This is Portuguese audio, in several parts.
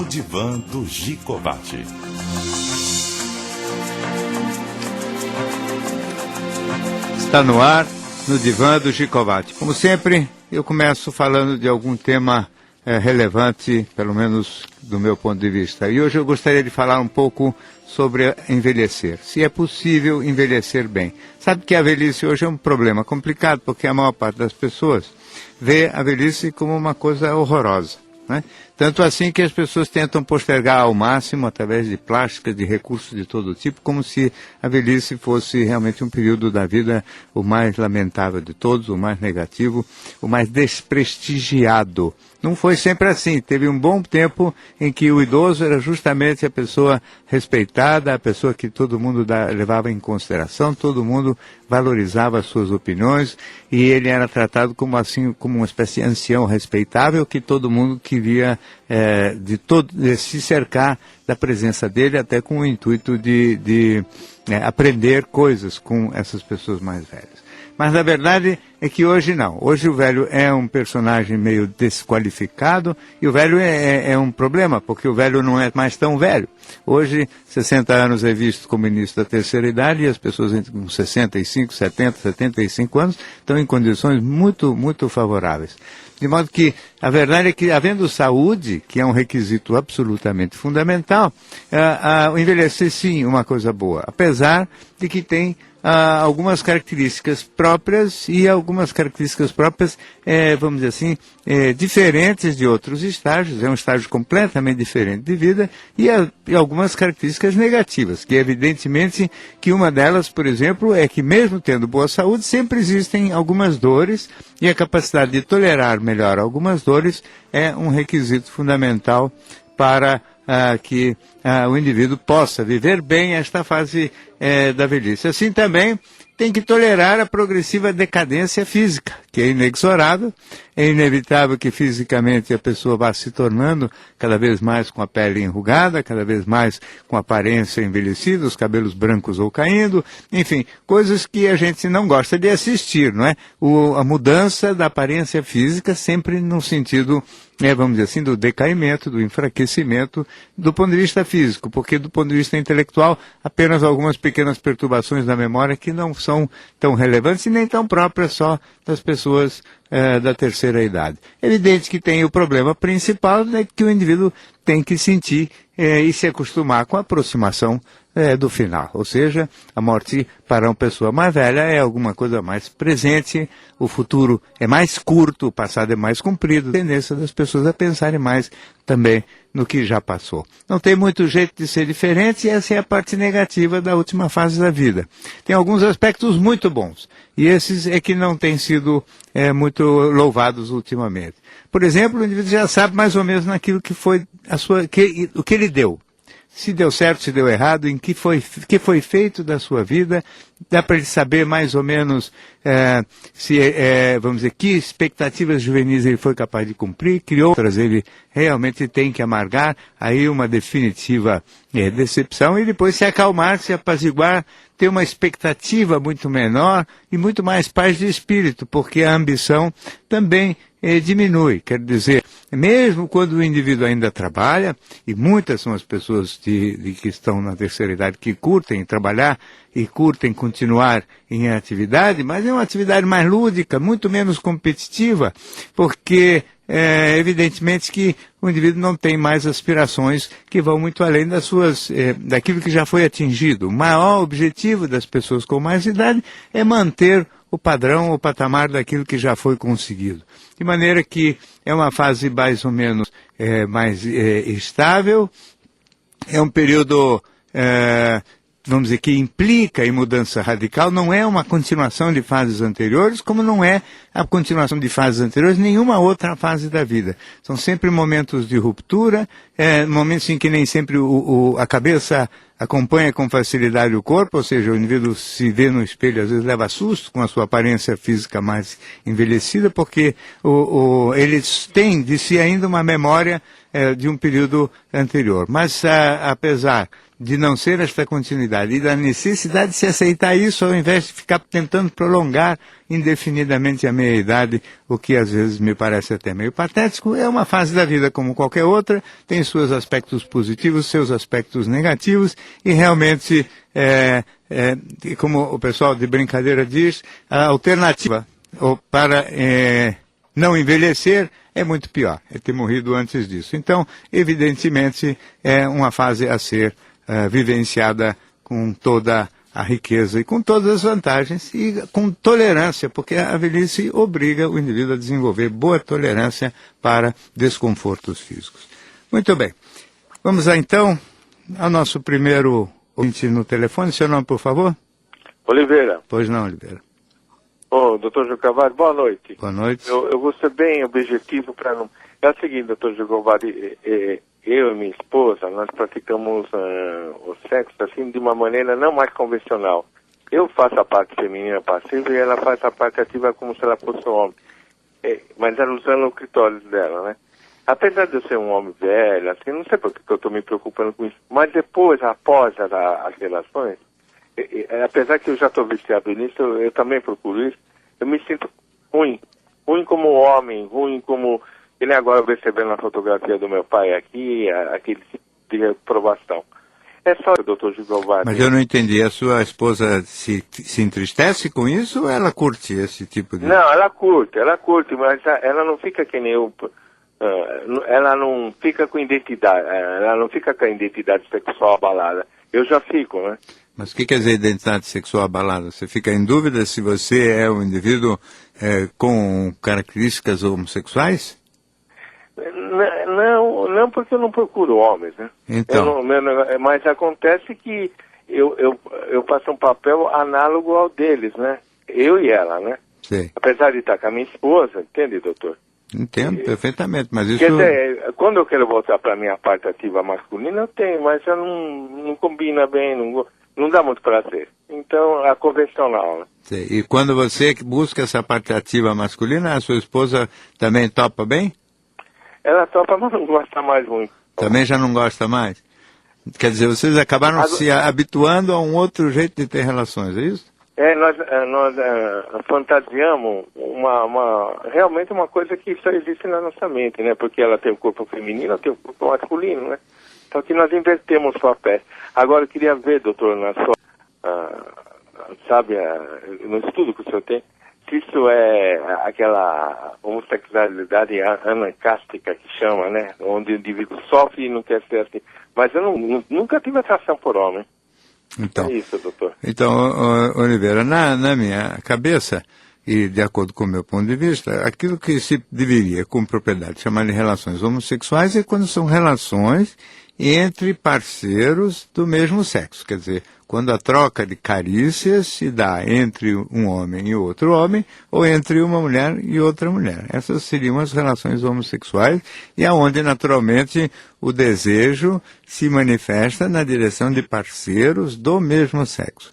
no divã do Gicovati. Está no ar, no divã do Gicovati. Como sempre, eu começo falando de algum tema relevante, pelo menos do meu ponto de vista. E hoje eu gostaria de falar um pouco sobre envelhecer. Se é possível envelhecer bem. Sabe que a velhice hoje é um problema complicado, porque a maior parte das pessoas vê a velhice como uma coisa horrorosa, né? Tanto assim que as pessoas tentam postergar ao máximo, através de plásticas, de recursos de todo tipo, como se a velhice fosse realmente um período da vida o mais lamentável de todos, o mais negativo, o mais desprestigiado. Não foi sempre assim. Teve um bom tempo em que o idoso era justamente a pessoa respeitada, a pessoa que todo mundo levava em consideração, todo mundo valorizava as suas opiniões, e ele era tratado como uma espécie de ancião respeitável que todo mundo queria de se cercar da presença dele, até com o intuito de aprender coisas com essas pessoas mais velhas. Mas a verdade é que hoje não. Hoje o velho é um personagem meio desqualificado, e o velho é um problema, porque o velho não é mais tão velho. Hoje, 60 anos é visto como início da terceira idade, e as pessoas com 65, 70, 75 anos estão em condições muito, muito favoráveis. De modo que a verdade é que, havendo saúde, que é um requisito absolutamente fundamental, o envelhecer sim é uma coisa boa, apesar de que tem algumas características próprias, e algumas características próprias, vamos dizer assim, diferentes de outros estágios. É um estágio completamente diferente de vida, e algumas características negativas, que evidentemente que uma delas, por exemplo, é que mesmo tendo boa saúde, sempre existem algumas dores, e a capacidade de tolerar melhor algumas dores é um requisito fundamental para que o indivíduo possa viver bem esta fase da velhice. Assim também tem que tolerar a progressiva decadência física, que é inexorável. É inevitável que fisicamente a pessoa vá se tornando cada vez mais com a pele enrugada, cada vez mais com a aparência envelhecida, os cabelos brancos ou caindo, enfim, coisas que a gente não gosta de assistir, não é? A mudança da aparência física sempre no sentido, vamos dizer assim, do decaimento, do enfraquecimento do ponto de vista físico, porque do ponto de vista intelectual, apenas algumas pequenas perturbações da memória que não são tão relevantes e nem tão próprias só das pessoas da terceira idade. É evidente que tem o problema principal, né, que o indivíduo tem que sentir e se acostumar com a aproximação do final. Ou seja, a morte para uma pessoa mais velha é alguma coisa mais presente, o futuro é mais curto, o passado é mais comprido, a tendência das pessoas a pensarem mais também no que já passou. Não tem muito jeito de ser diferente, e essa é a parte negativa da última fase da vida. Tem alguns aspectos muito bons, e esses é que não têm sido muito louvados ultimamente. Por exemplo, o indivíduo já sabe mais ou menos naquilo que foi o que ele deu. Se deu certo, se deu errado, em que foi feito da sua vida, dá para ele saber mais ou menos vamos dizer, que expectativas juvenis ele foi capaz de cumprir, que outras ele realmente tem que amargar, aí uma definitiva decepção, e depois se acalmar, se apaziguar, ter uma expectativa muito menor e muito mais paz de espírito, porque a ambição também diminui. Quer dizer, mesmo quando o indivíduo ainda trabalha, e muitas são as pessoas que estão na terceira idade que curtem trabalhar e curtem continuar em atividade, mas é uma atividade mais lúdica, muito menos competitiva, porque evidentemente que o indivíduo não tem mais aspirações que vão muito além daquilo que já foi atingido. O maior objetivo das pessoas com mais idade é manter o padrão, o patamar daquilo que já foi conseguido. De maneira que é uma fase mais ou menos mais estável, é um período, vamos dizer, que implica em mudança radical, não é uma continuação de fases anteriores, como não é a continuação de fases anteriores nenhuma outra fase da vida. São sempre momentos de ruptura, momentos em que nem sempre a cabeça acompanha com facilidade o corpo, ou seja, o indivíduo se vê no espelho, às vezes leva susto com a sua aparência física mais envelhecida, porque eles têm de si ainda uma memória de um período anterior. Mas apesar de não ser esta continuidade e da necessidade de se aceitar isso ao invés de ficar tentando prolongar indefinidamente a meia-idade, o que às vezes me parece até meio patético. É uma fase da vida como qualquer outra, tem seus aspectos positivos, seus aspectos negativos e realmente, como o pessoal de brincadeira diz, a alternativa para não envelhecer é muito pior, é ter morrido antes disso. Então, evidentemente, é uma fase a ser vivenciada com toda a riqueza e com todas as vantagens e com tolerância, porque a velhice obriga o indivíduo a desenvolver boa tolerância para desconfortos físicos. Muito bem. Vamos lá, então, ao nosso primeiro ouvinte no telefone. Seu nome, por favor? Oliveira. Pois não, Oliveira. Doutor Giocovari, boa noite. Boa noite. Eu vou ser bem objetivo para não... É o seguinte, doutor Giocovari, eu e minha esposa, nós praticamos o sexo assim de uma maneira não mais convencional. Eu faço a parte feminina passiva e ela faz a parte ativa como se ela fosse um homem. Mas ela usando o clitóris dela, né? Apesar de eu ser um homem velho, assim, não sei por que eu estou me preocupando com isso, mas depois, após as relações, apesar que eu já estou viciado nisso, eu também procuro isso, eu me sinto ruim. Ruim como homem, ruim como... Ele agora recebendo a fotografia do meu pai aqui, aquele tipo de reprovação. É só, doutor Giocovari. Mas eu não entendi, a sua esposa se entristece com isso ou ela curte esse tipo de... Não, ela curte, mas ela não fica que nem eu... ela não fica com identidade, ela não fica com a identidade sexual abalada. Eu já fico, né? Mas o que quer dizer identidade sexual abalada? Você fica em dúvida se você é um indivíduo com características homossexuais? Não, porque eu não procuro homens, né? Então. Mas acontece que eu faço um papel análogo ao deles, né? Eu e ela, né? Sim. Apesar de estar com a minha esposa, entende, doutor? Entendo perfeitamente, mas isso... Quer dizer, quando eu quero voltar para a minha parte ativa masculina, eu tenho, mas já não combina bem, não dá muito prazer. Então, a convencional, né? Sim. E quando você busca essa parte ativa masculina, a sua esposa também topa bem? Ela topa, mas não gosta mais muito. Também já não gosta mais? Quer dizer, vocês acabaram se habituando a um outro jeito de ter relações, é isso? Nós fantasiamos realmente uma coisa que só existe na nossa mente, né? Porque ela tem o corpo feminino, ela tem o corpo masculino, né? Então que nós invertemos os papéis. Agora eu queria ver, doutor, na sua, no estudo que o senhor tem, se isso é aquela homossexualidade anacástica que chama, né? Onde o indivíduo sofre e não quer ser assim. Mas eu nunca tive atração por homem. Então, é isso, doutor. Então, Oliveira, na minha cabeça, e de acordo com o meu ponto de vista, aquilo que se deveria, com propriedade, chamar de relações homossexuais é quando são relações entre parceiros do mesmo sexo. Quer dizer, quando a troca de carícias se dá entre um homem e outro homem, ou entre uma mulher e outra mulher. Essas seriam as relações homossexuais, e aonde, naturalmente, o desejo se manifesta na direção de parceiros do mesmo sexo.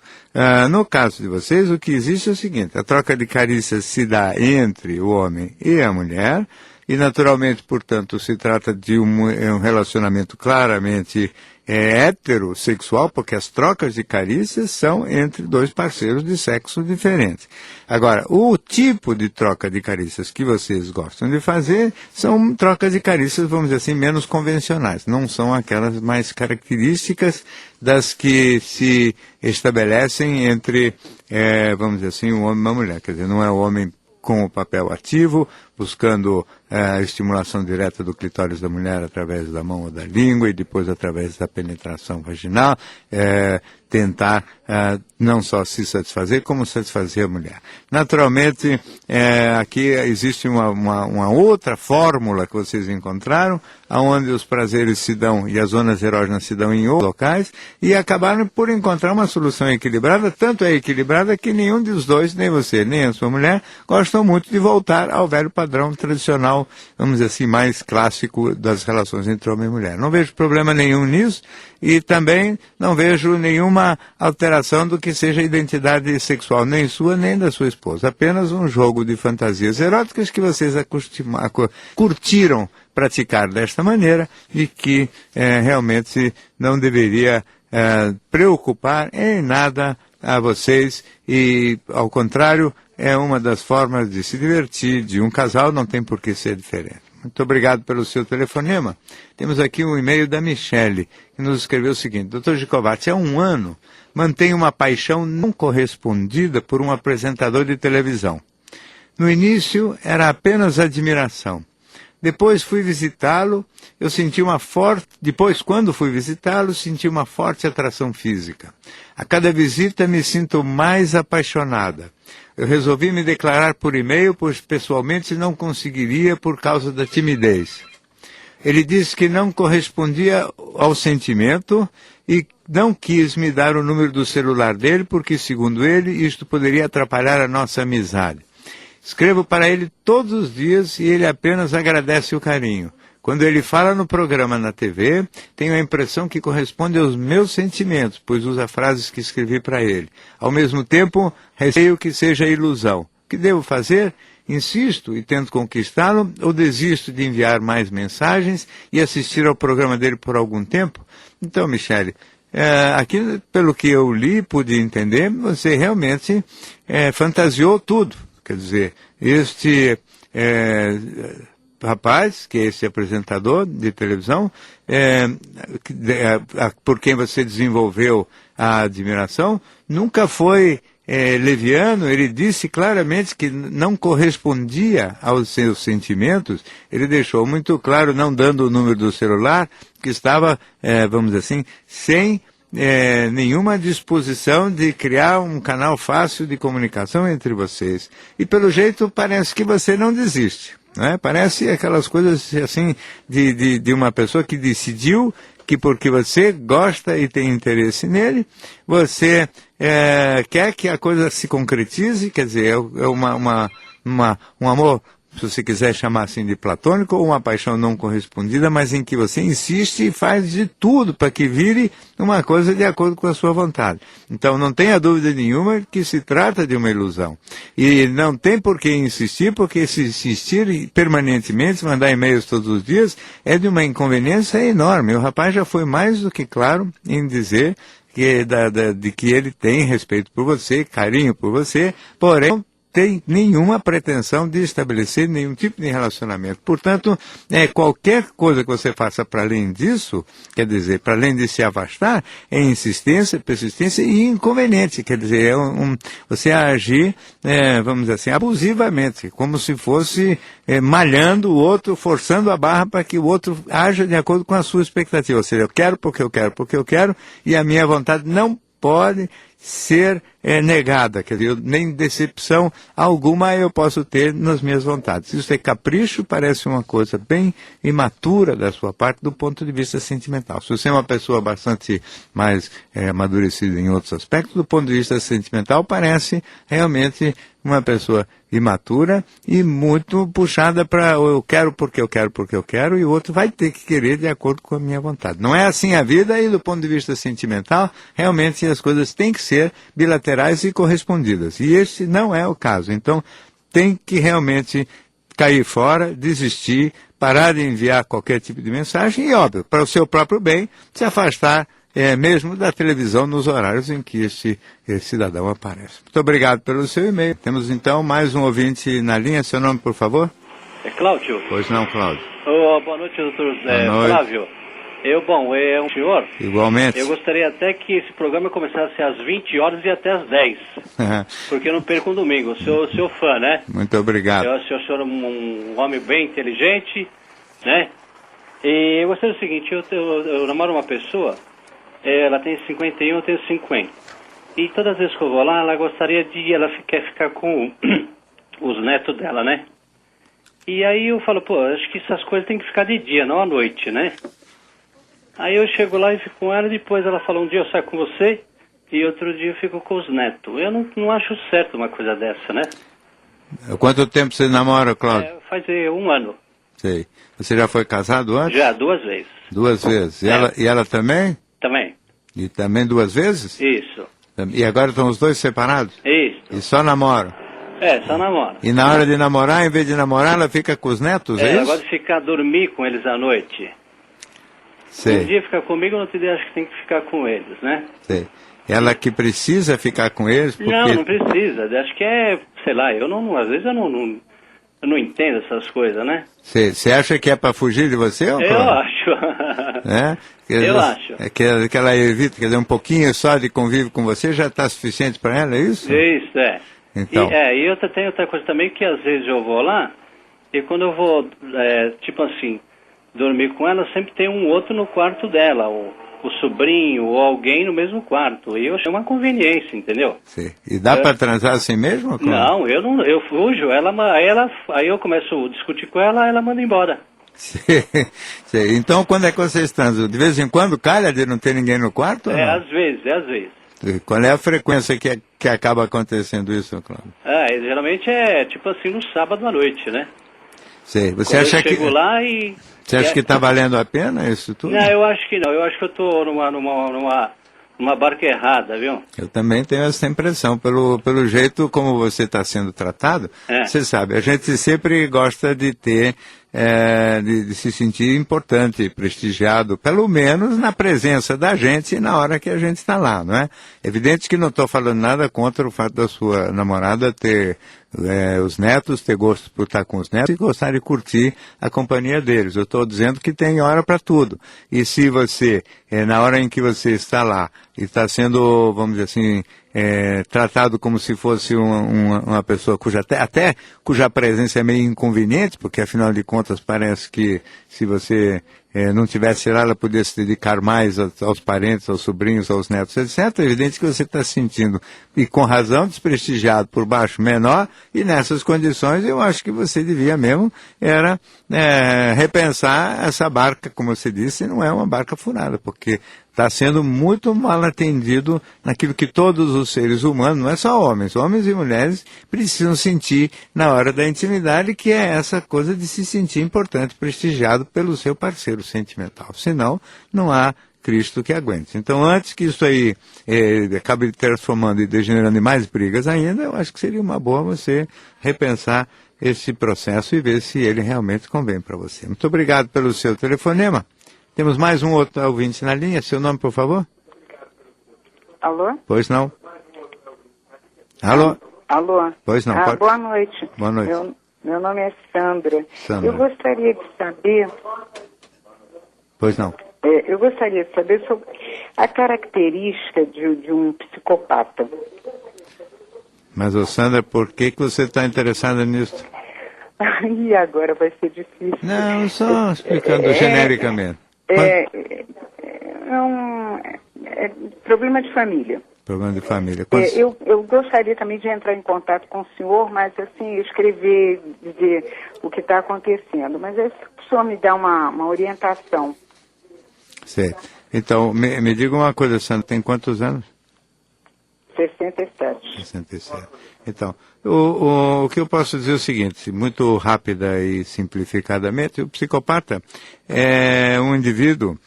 No caso de vocês, o que existe é o seguinte: a troca de carícias se dá entre o homem e a mulher, e naturalmente, portanto, se trata de um relacionamento claramente heterossexual, porque as trocas de carícias são entre dois parceiros de sexo diferentes. Agora, o tipo de troca de carícias que vocês gostam de fazer são trocas de carícias, vamos dizer assim, menos convencionais. Não são aquelas mais características das que se estabelecem entre, vamos dizer assim, um homem e uma mulher. Quer dizer, não é o homem com o papel ativo, buscando a estimulação direta do clitóris da mulher através da mão ou da língua e depois através da penetração vaginal, tentar não só se satisfazer, como satisfazer a mulher. Naturalmente, aqui existe uma outra fórmula que vocês encontraram, onde os prazeres se dão e as zonas erógenas se dão em outros locais, e acabaram por encontrar uma solução equilibrada, tanto é equilibrada que nenhum dos dois, nem você, nem a sua mulher, gostam muito de voltar ao velho padrão tradicional, vamos dizer assim, mais clássico das relações entre homem e mulher. Não vejo problema nenhum nisso, e também não vejo nenhuma alteração do que seja a identidade sexual, nem sua, nem da sua esposa. Apenas um jogo de fantasias eróticas que vocês curtiram praticar desta maneira e que realmente não deveria preocupar em nada a vocês e, ao contrário, é uma das formas de se divertir de um casal, não tem por que ser diferente. Muito obrigado pelo seu telefonema. Temos aqui um e-mail da Michele, que nos escreveu o seguinte: Dr. Gicovati, há 1 ano mantenho uma paixão não correspondida por um apresentador de televisão. No início era apenas admiração. Depois fui visitá-lo, quando fui visitá-lo, senti uma forte atração física. A cada visita me sinto mais apaixonada. Eu resolvi me declarar por e-mail, pois pessoalmente não conseguiria por causa da timidez. Ele disse que não correspondia ao sentimento e não quis me dar o número do celular dele, porque, segundo ele, isto poderia atrapalhar a nossa amizade. Escrevo para ele todos os dias e ele apenas agradece o carinho. Quando ele fala no programa na TV, tenho a impressão que corresponde aos meus sentimentos, pois usa frases que escrevi para ele. Ao mesmo tempo, receio que seja ilusão. O que devo fazer? Insisto e tento conquistá-lo ou desisto de enviar mais mensagens e assistir ao programa dele por algum tempo? Então, Michele, aqui, pelo que eu li, pude entender, você realmente fantasiou tudo. Quer dizer, este rapaz, que é esse apresentador de televisão, por quem você desenvolveu a admiração, nunca foi leviano. Ele disse claramente que não correspondia aos seus sentimentos. Ele deixou muito claro, não dando o número do celular, que estava, vamos dizer assim, sem nenhuma disposição de criar um canal fácil de comunicação entre vocês. E pelo jeito parece que você não desiste, né? Parece aquelas coisas assim de uma pessoa que decidiu que porque você gosta e tem interesse nele, você quer que a coisa se concretize, quer dizer, é um amor, se você quiser chamar assim de platônico, ou uma paixão não correspondida, mas em que você insiste e faz de tudo para que vire uma coisa de acordo com a sua vontade. Então não tenha dúvida nenhuma que se trata de uma ilusão. E não tem por que insistir, porque se insistir permanentemente, mandar e-mails todos os dias, é de uma inconveniência enorme. O rapaz já foi mais do que claro em dizer de que ele tem respeito por você, carinho por você, porém tem nenhuma pretensão de estabelecer nenhum tipo de relacionamento. Portanto, qualquer coisa que você faça para além disso, quer dizer, para além de se afastar, é insistência, persistência e inconveniente. Quer dizer, você agir, vamos dizer assim, abusivamente, como se fosse malhando o outro, forçando a barra para que o outro haja de acordo com a sua expectativa. Ou seja, eu quero porque eu quero, e a minha vontade não pode ser negada, quer dizer, nem decepção alguma eu posso ter nas minhas vontades. Isso é capricho, parece uma coisa bem imatura da sua parte do ponto de vista sentimental. Se você é uma pessoa bastante mais amadurecida em outros aspectos, do ponto de vista sentimental, parece realmente uma pessoa imatura e muito puxada para eu quero porque eu quero, e o outro vai ter que querer de acordo com a minha vontade. Não é assim a vida, e do ponto de vista sentimental, realmente as coisas têm que ser bilaterais e correspondidas. E esse não é o caso. Então, tem que realmente cair fora, desistir, parar de enviar qualquer tipo de mensagem e, óbvio, para o seu próprio bem, se afastar mesmo da televisão nos horários em que esse cidadão aparece. Muito obrigado pelo seu e-mail. Temos então mais um ouvinte na linha. Seu nome, por favor? É Cláudio. Pois não, Cláudio. Boa noite, doutor Flávio. É um senhor? Igualmente. Eu gostaria até que esse programa começasse às 20 horas e até às 10. Porque eu não perco um domingo. Sou seu fã, né? Muito obrigado. O senhor é um homem bem inteligente, né? E eu gostaria do seguinte, eu namoro uma pessoa, ela tem 51, eu tenho 50. E todas as vezes que eu vou lá, ela quer ficar com os netos dela, né? E aí eu falo, acho que essas coisas tem que ficar de dia, não à noite, né? Aí eu chego lá e fico com ela, e depois ela fala, um dia eu saio com você, e outro dia eu fico com os netos. Eu não acho certo uma coisa dessa, né? Quanto tempo você namora, Cláudio? Faz 1 ano. Sei. Você já foi casado antes? Já, 2 vezes. 2 vezes. E ela também? Também. E também 2 vezes? Isso. E agora estão os dois separados? Isso. E só namoram? Só namora. E na hora de namorar, em vez de namorar, ela fica com os netos, é isso? Ela gosta de dormir com eles à noite. Sei. Um dia fica comigo, no outro dia acho que tem que ficar com eles, né? Sei. Ela que precisa ficar com eles porque... Não precisa. Acho que sei lá, às vezes eu não entendo essas coisas, né? Você acha que é para fugir de você? Ou Eu acho. É? Eu acho. Que ela evita, quer dizer, um pouquinho só de convívio com você já está suficiente para ela, é isso? Isso, é. Então. E tem outra coisa também, que às vezes eu vou lá, e quando eu vou, tipo assim, dormir com ela, sempre tem um outro no quarto dela, o sobrinho ou alguém no mesmo quarto. E eu achei uma conveniência, entendeu? Sim. E dá para transar assim mesmo? Como? Não, eu fujo, aí eu começo a discutir com ela manda embora. Sim. Então, quando é que vocês transam? De vez em quando calha de não ter ninguém no quarto? Ou não? Às vezes. Qual é a frequência que acaba acontecendo isso, Cláudio? Geralmente é tipo assim no sábado à noite, né? Sei. Você Quando acha eu chego lá e... Você acha que está valendo a pena isso tudo? Não, eu acho que não. Eu acho que eu estou numa barca errada, viu? Eu também tenho essa impressão. Pelo jeito como você está sendo tratado, você sabe, a gente sempre gosta de ter, de se sentir importante, prestigiado, pelo menos na presença da gente e na hora que a gente está lá, não é? Evidente que não estou falando nada contra o fato da sua namorada ter os netos, ter gosto por estar com os netos e gostar de curtir a companhia deles. Eu estou dizendo que tem hora para tudo. E se você, na hora em que você está lá e está sendo, vamos dizer assim, tratado como se fosse uma pessoa cuja presença é meio inconveniente, porque afinal de contas parece que se você não tivesse lá, ela poderia se dedicar mais aos parentes, aos sobrinhos, aos netos, etc. É evidente que você está se sentindo, e com razão, desprestigiado por baixo menor, e nessas condições eu acho que você devia mesmo repensar essa barca, como você disse, não é uma barca furada, porque está sendo muito mal atendido naquilo que todos os seres humanos, não é só homens e mulheres, precisam sentir na hora da intimidade, que é essa coisa de se sentir importante, prestigiado pelo seu parceiro sentimental. Senão, não há Cristo que aguente. Então, antes que isso aí acabe transformando e degenerando em mais brigas ainda, eu acho que seria uma boa você repensar esse processo e ver se ele realmente convém para você. Muito obrigado pelo seu telefonema. Temos mais um outro ouvinte na linha. Seu nome, por favor? Alô? Pois não. Alô? Alô? Pois não. Pode... Boa noite. Boa noite. Meu nome é Sandra. Sandra. Eu gostaria de saber... Pois não. Eu gostaria de saber sobre a característica de um psicopata. Mas, Sandra, por que você está interessada nisso? E agora vai ser difícil. Não, só explicando genericamente. Problema de família. Problema de família. Eu gostaria também de entrar em contato com o senhor, mas assim, escrever, dizer o que está acontecendo. Mas se o senhor me dá uma orientação. Certo. Então, me diga uma coisa, Sandra, tem quantos anos? 67. 67. Então, o que eu posso dizer é o seguinte, muito rápida e simplificadamente, o psicopata é um indivíduo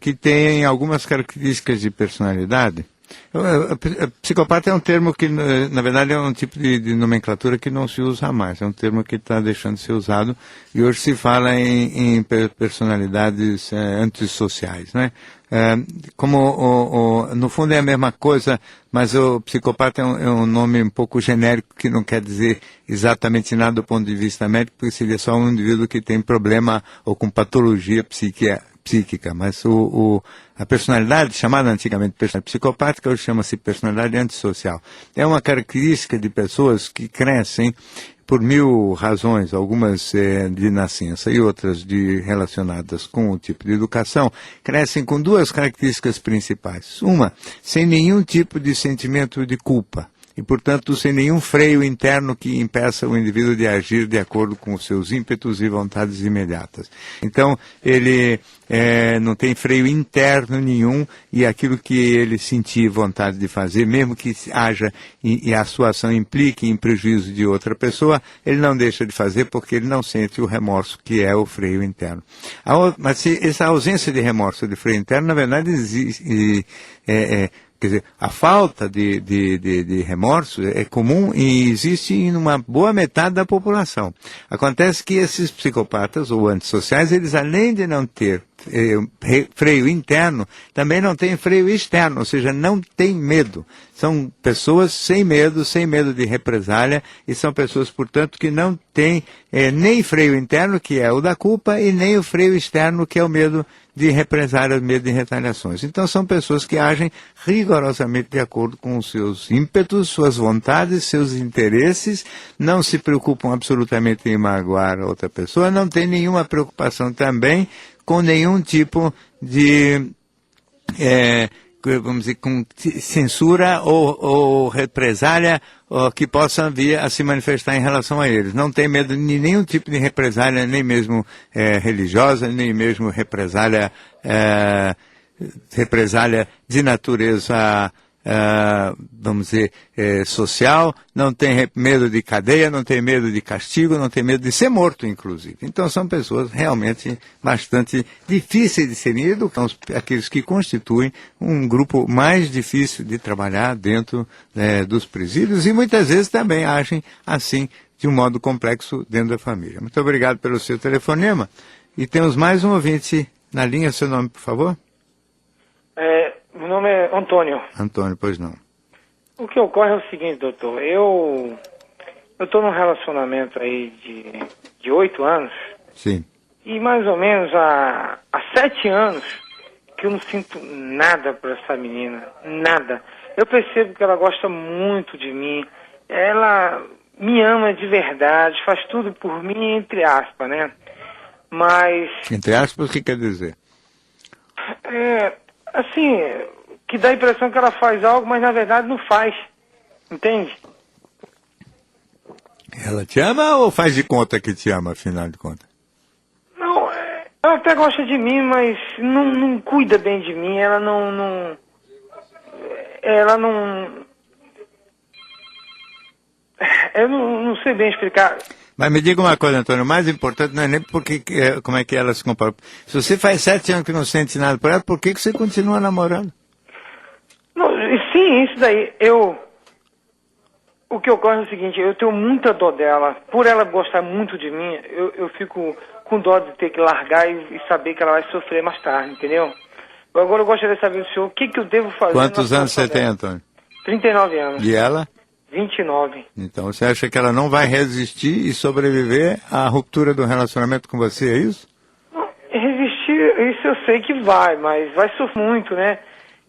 que tem algumas características de personalidade. Psicopata é um termo que, na verdade, é um tipo de nomenclatura que não se usa mais. É um termo que está deixando de ser usado e hoje se fala em personalidades antissociais, né? No fundo é a mesma coisa, mas o psicopata é um nome um pouco genérico que não quer dizer exatamente nada do ponto de vista médico, porque seria só um indivíduo que tem problema ou com patologia psíquica, mas a personalidade, chamada antigamente personalidade psicopática, hoje chama-se personalidade antissocial. É uma característica de pessoas que crescem por 1000 razões, algumas de nascença e outras relacionadas com o tipo de educação, crescem com duas características principais. Uma, sem nenhum tipo de sentimento de culpa. E, portanto, sem nenhum freio interno que impeça o indivíduo de agir de acordo com os seus ímpetos e vontades imediatas. Então, ele não tem freio interno nenhum e aquilo que ele sentir vontade de fazer, mesmo que haja e a sua ação implique em prejuízo de outra pessoa, ele não deixa de fazer porque ele não sente o remorso que é o freio interno. Mas essa ausência de remorso, de freio interno, na verdade, Quer dizer, a falta de remorso é comum e existe em uma boa metade da população. Acontece que esses psicopatas ou antissociais, eles além de não ter freio interno, também não têm freio externo, ou seja, não têm medo. São pessoas sem medo de represália, e são pessoas, portanto, que não têm nem freio interno, que é o da culpa, e nem o freio externo, que é o medo de represálias, medo de retaliações. Então são pessoas que agem rigorosamente de acordo com os seus ímpetos, suas vontades, seus interesses, não se preocupam absolutamente em magoar outra pessoa, não tem nenhuma preocupação também com nenhum tipo de, vamos dizer, com censura ou represália que possa vir a se manifestar em relação a eles. Não tem medo de nenhum tipo de represália, nem mesmo religiosa, nem mesmo represália de natureza, vamos dizer, social, não tem medo de cadeia, não tem medo de castigo, não tem medo de ser morto, inclusive. Então são pessoas realmente bastante difíceis de serem educados, aqueles que constituem um grupo mais difícil de trabalhar dentro dos presídios e muitas vezes também agem assim, de um modo complexo dentro da família. Muito obrigado pelo seu telefonema. E temos mais um ouvinte na linha. Seu nome, por favor? Meu nome é Antônio. Antônio, pois não. O que ocorre é o seguinte, doutor. Eu estou num relacionamento aí de 8 anos. Sim. E mais ou menos há 7 anos que eu não sinto nada por essa menina. Nada. Eu percebo que ela gosta muito de mim. Ela me ama de verdade, faz tudo por mim, entre aspas, né? Mas... Entre aspas, o que quer dizer? Assim, que dá a impressão que ela faz algo, mas na verdade não faz. Entende? Ela te ama ou faz de conta que te ama, afinal de contas? Não, ela até gosta de mim, mas não cuida bem de mim. Ela não... Eu não sei bem explicar. Mas me diga uma coisa, Antônio, o mais importante não é nem porque, como é que ela se comporta. Se você faz 7 anos que não sente nada por ela, por que você continua namorando? Não, sim, isso daí. O que ocorre é o seguinte, eu tenho muita dó dela. Por ela gostar muito de mim, eu fico com dó de ter que largar e saber que ela vai sofrer mais tarde, entendeu? Agora eu gostaria de saber do senhor, o que eu devo fazer... Quantos anos você tem, Antônio? 39 anos. E ela? 29. Então você acha que ela não vai resistir e sobreviver à ruptura do relacionamento com você, é isso? Não, resistir, isso eu sei que vai, mas vai sofrer muito, né?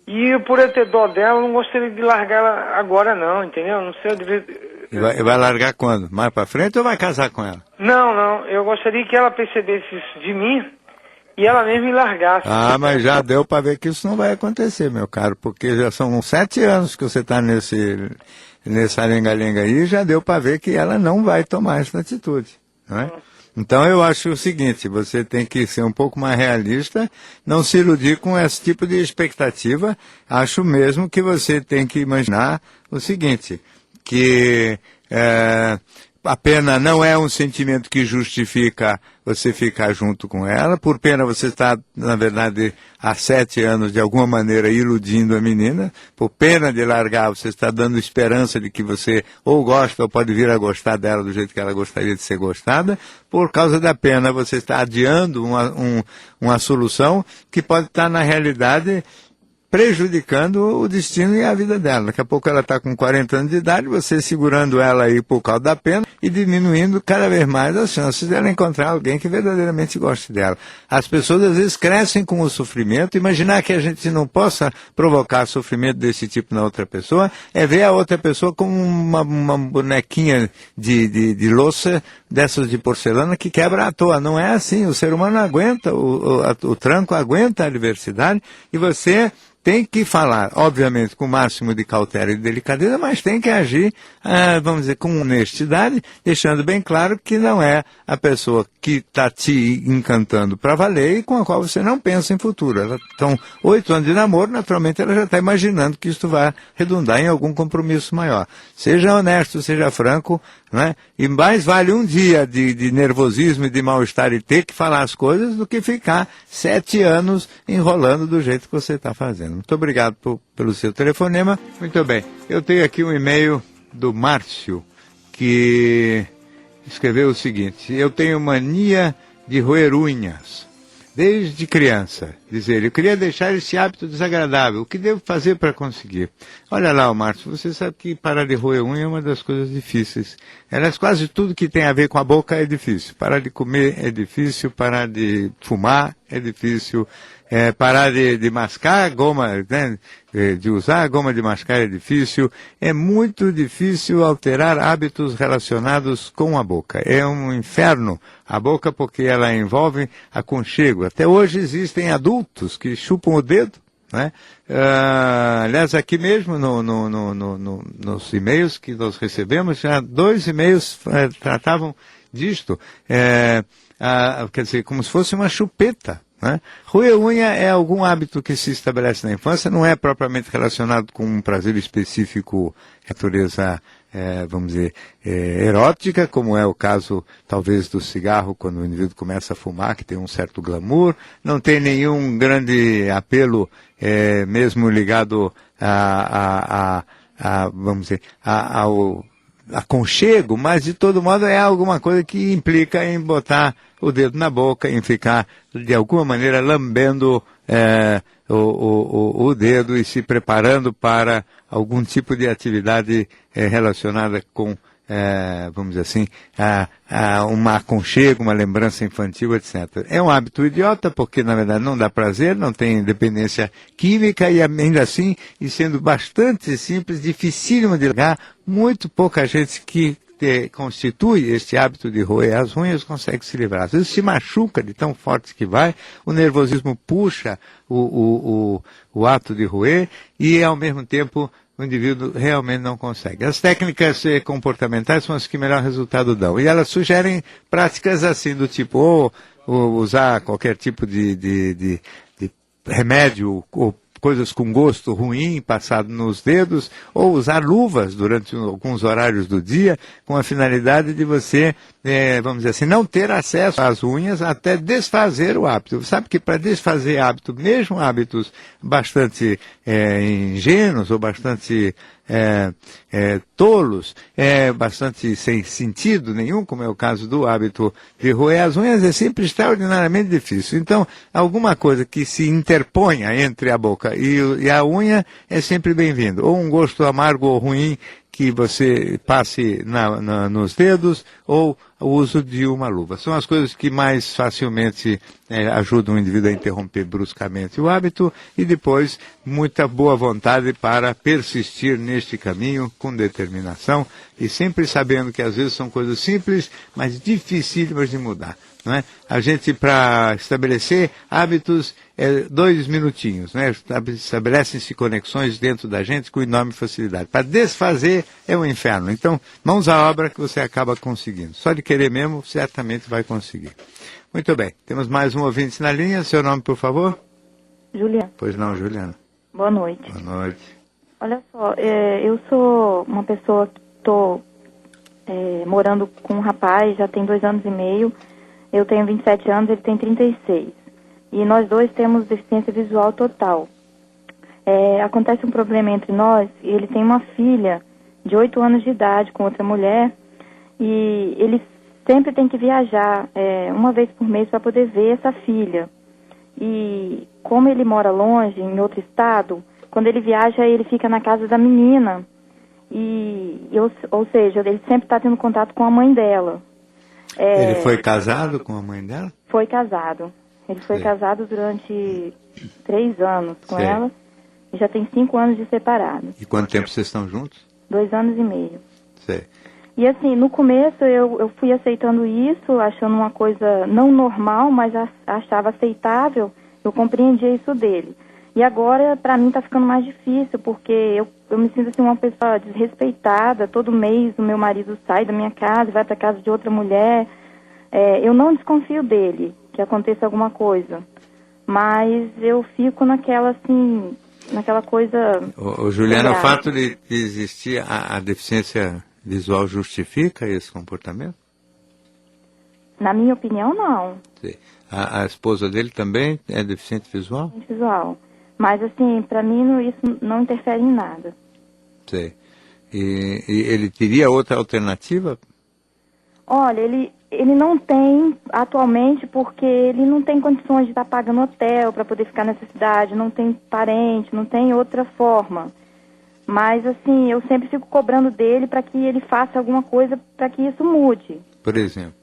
E por eu ter dó dela, eu não gostaria de largar ela agora não, entendeu? Não sei, eu devia... E vai largar quando? Mais pra frente ou vai casar com ela? Não, eu gostaria que ela percebesse isso de mim e ela mesmo me largasse. Ah, mas já deu pra ver que isso não vai acontecer, meu caro, porque já são 7 anos que você tá nessa lenga-lenga aí, já deu para ver que ela não vai tomar essa atitude, não é? Então eu acho o seguinte, você tem que ser um pouco mais realista, não se iludir com esse tipo de expectativa. Acho mesmo que você tem que imaginar o seguinte, que a pena não é um sentimento que justifica você ficar junto com ela. Por pena você está, na verdade, há 7 anos, de alguma maneira, iludindo a menina. Por pena de largar, você está dando esperança de que você ou gosta ou pode vir a gostar dela do jeito que ela gostaria de ser gostada. Por causa da pena, você está adiando uma solução que pode estar, na realidade, prejudicando o destino e a vida dela. Daqui a pouco ela está com 40 anos de idade, você segurando ela aí por causa da pena e diminuindo cada vez mais as chances dela encontrar alguém que verdadeiramente goste dela. As pessoas às vezes crescem com o sofrimento. Imaginar que a gente não possa provocar sofrimento desse tipo na outra pessoa é ver a outra pessoa como uma bonequinha de louça dessas de porcelana que quebra à toa. Não é assim. O ser humano aguenta, o tranco aguenta a adversidade e você tem que falar, obviamente, com o máximo de cautela e de delicadeza, mas tem que agir, vamos dizer, com honestidade, deixando bem claro que não é a pessoa que está te encantando para valer e com a qual você não pensa em futuro. Então, 8 anos de namoro, naturalmente, ela já está imaginando que isso vai redundar em algum compromisso maior. Seja honesto, seja franco, né? E mais vale um dia de nervosismo e de mal-estar e ter que falar as coisas do que ficar 7 anos enrolando do jeito que você está fazendo. Juliano. Muito obrigado pelo seu telefonema. Muito bem, eu tenho aqui um e-mail do Márcio, que escreveu o seguinte: eu tenho mania de roer unhas desde criança. Diz ele, eu queria deixar esse hábito desagradável. O que devo fazer para conseguir? Olha lá, Márcio, você sabe que parar de roer unha é uma das coisas difíceis. Aliás, quase tudo que tem a ver com a boca é difícil. Parar de comer é difícil, parar de fumar é difícil, parar de mascar goma, né? De usar a goma de mascar é difícil. É muito difícil alterar hábitos relacionados com a boca. É um inferno a boca, porque ela envolve aconchego. Até hoje existem adultos que chupam o dedo, né? Aliás, aqui mesmo nos e-mails que nós recebemos, já 2 e-mails tratavam disto, quer dizer, como se fosse uma chupeta, né? Roer unha é algum hábito que se estabelece na infância, não é propriamente relacionado com um prazer específico, natureza, vamos dizer, erótica, como é o caso, talvez, do cigarro, quando o indivíduo começa a fumar, que tem um certo glamour. Não tem nenhum grande apelo, mesmo ligado vamos dizer, ao aconchego, mas de todo modo é alguma coisa que implica em botar o dedo na boca, em ficar de alguma maneira lambendo o dedo e se preparando para algum tipo de atividade relacionada com, vamos dizer assim, um aconchego, uma lembrança infantil, etc. É um hábito idiota, porque na verdade não dá prazer, não tem dependência química e ainda assim, e sendo bastante simples, dificílimo de largar, muito pouca gente que constitui este hábito de roer as unhas consegue se livrar. Às vezes se machuca de tão forte que vai, o nervosismo puxa o ato de roer e ao mesmo tempo o indivíduo realmente não consegue. As técnicas comportamentais são as que melhor resultado dão. E elas sugerem práticas assim, do tipo, ou usar qualquer tipo de remédio, ou coisas com gosto ruim passado nos dedos, ou usar luvas durante alguns horários do dia, com a finalidade de você, vamos dizer assim, não ter acesso às unhas até desfazer o hábito. Sabe que para desfazer hábito, mesmo hábitos bastante ingênuos ou bastante tolos, bastante sem sentido nenhum, como é o caso do hábito de roer as unhas, é sempre extraordinariamente difícil. Então, alguma coisa que se interponha entre a boca e a unha é sempre bem-vindo. Ou um gosto amargo ou ruim que você passe nos dedos, ou o uso de uma luva. São as coisas que mais facilmente ajudam o indivíduo a interromper bruscamente o hábito e depois muita boa vontade para persistir neste caminho com determinação e sempre sabendo que às vezes são coisas simples, mas dificílimas de mudar. Não é? A gente, para estabelecer hábitos, 2 minutinhos, né? Estabelecem-se conexões dentro da gente com enorme facilidade. Para desfazer é um inferno. Então, mãos à obra que você acaba conseguindo. Só de querer mesmo, certamente vai conseguir. Muito bem, temos mais um ouvinte na linha. Seu nome, por favor? Juliana. Pois não, Juliana. Boa noite. Boa noite. Olha só, eu sou uma pessoa que estou morando com um rapaz, já tem 2 anos e meio. Eu tenho 27 anos, ele tem 36. E nós dois temos deficiência visual total. Acontece um problema entre nós, e ele tem uma filha de 8 anos de idade com outra mulher, e ele sempre tem que viajar 1 vez por mês para poder ver essa filha. E como ele mora longe, em outro estado, quando ele viaja, ele fica na casa da menina. Ou seja, ele sempre está tendo contato com a mãe dela. Ele foi casado com a mãe dela? Foi casado. Ele foi casado durante 3 anos com ela e já tem 5 anos de separado. E quanto tempo vocês estão juntos? 2 anos e meio. Sei. E assim, no começo eu fui aceitando isso, achando uma coisa não normal, mas achava aceitável, eu compreendia isso dele. E agora, para mim, está ficando mais difícil, porque eu me sinto assim uma pessoa desrespeitada. Todo mês o meu marido sai da minha casa e vai para a casa de outra mulher. Eu não desconfio dele, que aconteça alguma coisa. Mas eu fico naquela coisa... Juliana, o fato de existir a deficiência visual justifica esse comportamento? Na minha opinião, não. Sim. A esposa dele também é deficiente visual? Visual. Mas, assim, para mim isso não interfere em nada. Sei. E ele teria outra alternativa? Olha, ele não tem atualmente porque ele não tem condições de estar pagando hotel para poder ficar nessa cidade, não tem parente, não tem outra forma. Mas, assim, eu sempre fico cobrando dele para que ele faça alguma coisa para que isso mude. Por exemplo?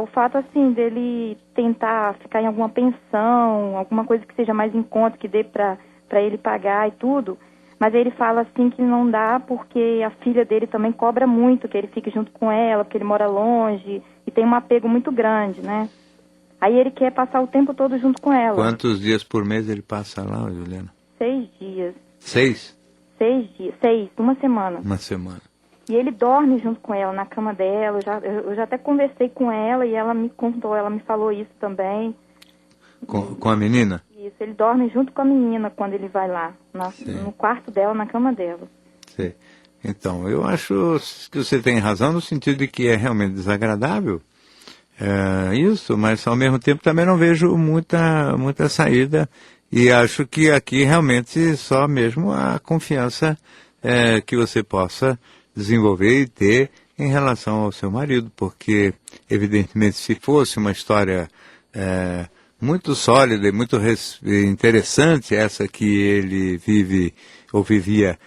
O fato, assim, dele tentar ficar em alguma pensão, alguma coisa que seja mais em conta, que dê para ele pagar e tudo. Mas ele fala, assim, que não dá porque a filha dele também cobra muito, que ele fique junto com ela, porque ele mora longe e tem um apego muito grande, né? Aí ele quer passar o tempo todo junto com ela. Quantos dias por mês ele passa lá, Juliana? 6 dias. 6? 6 dias. 6, uma semana. Uma semana. E ele dorme junto com ela, na cama dela. Eu já até conversei com ela e ela me contou, ela me falou isso também. Com a menina? Isso, ele dorme junto com a menina quando ele vai lá, no quarto dela, na cama dela. Sim. Então, eu acho que você tem razão no sentido de que é realmente desagradável isso, mas ao mesmo tempo também não vejo muita saída e acho que aqui realmente só mesmo a confiança que você possa desenvolver e ter em relação ao seu marido, porque evidentemente se fosse uma história muito sólida e muito interessante essa que ele vive ou vivia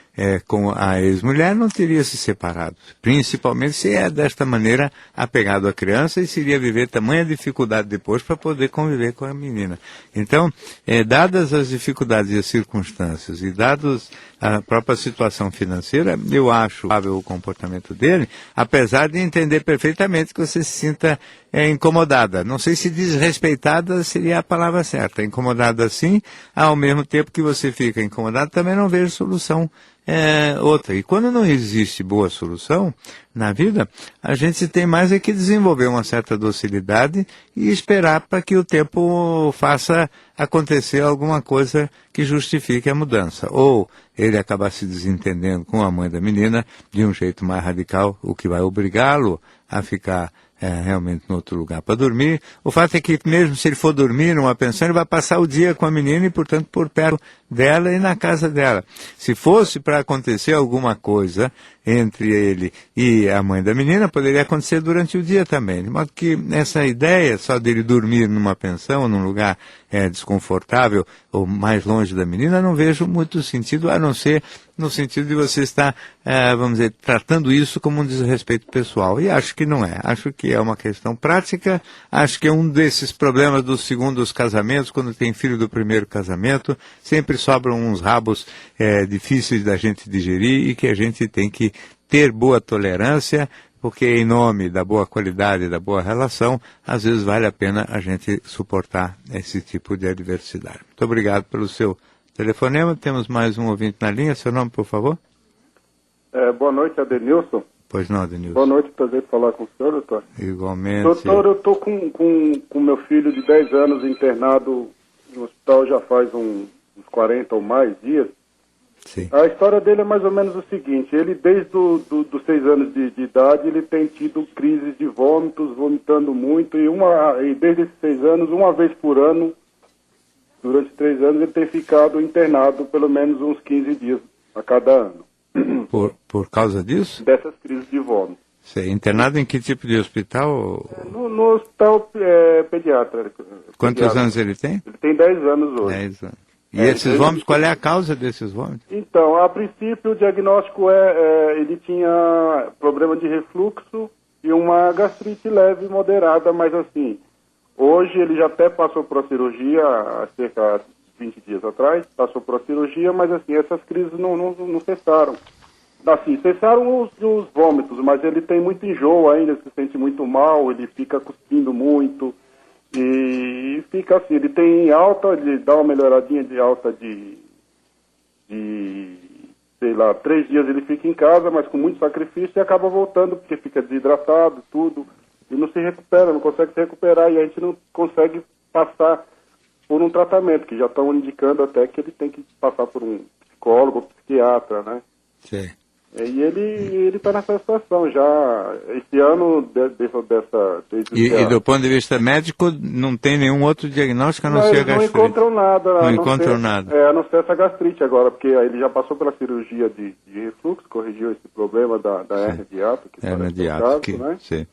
com a ex-mulher, não teria se separado. Principalmente se é desta maneira apegado à criança e seria viver tamanha dificuldade depois para poder conviver com a menina. Então, dadas as dificuldades e as circunstâncias e dados a própria situação financeira, eu acho o comportamento dele, apesar de entender perfeitamente que você se sinta incomodada. Não sei se desrespeitada seria a palavra certa. Incomodada sim, ao mesmo tempo que você fica incomodado, também não vejo solução outra. E quando não existe boa solução na vida, a gente tem mais que desenvolver uma certa docilidade e esperar para que o tempo faça acontecer alguma coisa que justifique a mudança. Ou ele acabar se desentendendo com a mãe da menina de um jeito mais radical, o que vai obrigá-lo a ficar realmente em outro lugar para dormir. O fato é que mesmo se ele for dormir numa pensão, ele vai passar o dia com a menina e, portanto, por perto dela e na casa dela. Se fosse para acontecer alguma coisa entre ele e a mãe da menina, poderia acontecer durante o dia também. De modo que essa ideia só dele dormir numa pensão, num lugar desconfortável ou mais longe da menina, não vejo muito sentido, a não ser no sentido de você estar, vamos dizer, tratando isso como um desrespeito pessoal. E acho que não é. Acho que é uma questão prática. Acho que é um desses problemas dos segundos casamentos, quando tem filho do primeiro casamento, sempre sobram uns rabos difíceis da gente digerir e que a gente tem que ter boa tolerância, porque em nome da boa qualidade, da boa relação, às vezes vale a pena a gente suportar esse tipo de adversidade. Muito obrigado pelo seu telefonema. Temos mais um ouvinte na linha. Seu nome, por favor? Boa noite, Adenilson. Pois não, Adenilson. Boa noite, prazer em falar com o senhor, doutor. Igualmente. Doutor, eu estou com meu filho de 10 anos internado no hospital já faz uns 40 ou mais dias. Sim. A história dele é mais ou menos o seguinte: ele desde dos 6 anos de idade, ele tem tido crises de vômitos, vomitando muito, e desde esses 6 anos, uma vez por ano, durante 3 anos, ele tem ficado internado pelo menos uns 15 dias a cada ano. Por causa disso? Dessas crises de vômito. Você é internado em que tipo de hospital? No hospital pediátrico. Quantos anos ele tem? Ele tem 10 anos hoje. 10 anos. E esses vômitos, qual é a causa desses vômitos? Então, a princípio o diagnóstico ele tinha problema de refluxo e uma gastrite leve e moderada, mas assim, hoje ele já até passou por a cirurgia, há cerca de 20 dias atrás, passou por a cirurgia, mas assim, essas crises não cessaram. Assim, cessaram os vômitos, mas ele tem muito enjoo ainda, se sente muito mal, ele fica cuspindo muito. E fica assim, ele tem alta, ele dá uma melhoradinha de alta de sei lá, 3 dias ele fica em casa, mas com muito sacrifício e acaba voltando, porque fica desidratado, tudo, e não se recupera, não consegue se recuperar, e a gente não consegue passar por um tratamento, que já estão indicando até que ele tem que passar por um psicólogo ou psiquiatra, né? Sim. E ele está nessa situação já. Esse ano, E do ponto de vista médico, não tem nenhum outro diagnóstico a não ser a gastrite? Não encontram nada. Não encontram nada. A não ser essa gastrite agora, porque ele já passou pela cirurgia de refluxo, corrigiu esse problema da hernia de hiato. Hernia de hiato, né? Sim.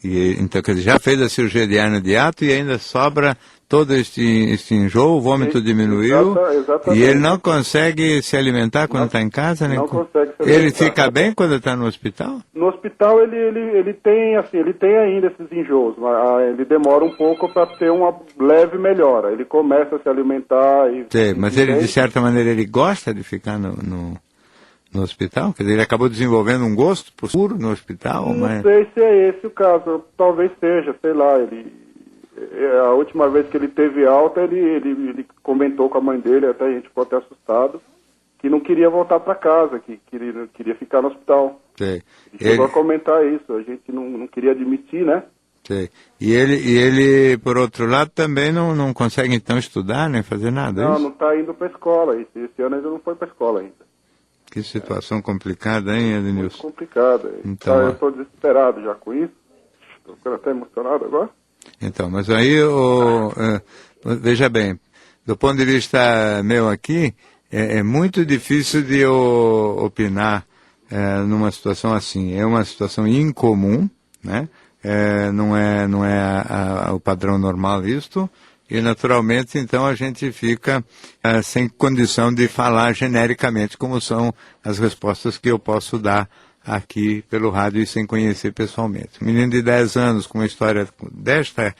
Então, quer dizer, já fez a cirurgia de hernia de hiato e ainda sobra todo este enjoo, o vômito diminuiu, exatamente. E ele não consegue se alimentar quando está em casa? Não consegue se alimentar. Ele fica bem quando está no hospital? No hospital ele tem ainda esses enjoos, mas ele demora um pouco para ter uma leve melhora. Ele começa a se alimentar e... Sim, mas ele, de certa maneira, ele gosta de ficar no hospital? Quer dizer, ele acabou desenvolvendo um gosto por seguro no hospital? Não sei se é esse o caso, talvez seja, sei lá, a última vez que ele teve alta, ele comentou com a mãe dele, até a gente ficou até assustado, que não queria voltar para casa, que queria ficar no hospital. Sim. Ele chegou a comentar isso, a gente não queria admitir, né? Sim. E ele, por outro lado, também não consegue então estudar, nem fazer nada? Não está indo para a escola, esse ano ainda não foi para a escola ainda. Que situação complicada, hein, Ednilson? Muito complicada. Então, eu estou desesperado já com isso. Estou ficando até emocionado agora. Então, mas aí, veja bem, do ponto de vista meu aqui, é muito difícil de eu opinar numa situação assim. É uma situação incomum, né? Não é o padrão normal isto. E, naturalmente, então, a gente fica sem condição de falar genericamente como são as respostas que eu posso dar aqui pelo rádio e sem conhecer pessoalmente. Um menino de 10 anos com uma história desta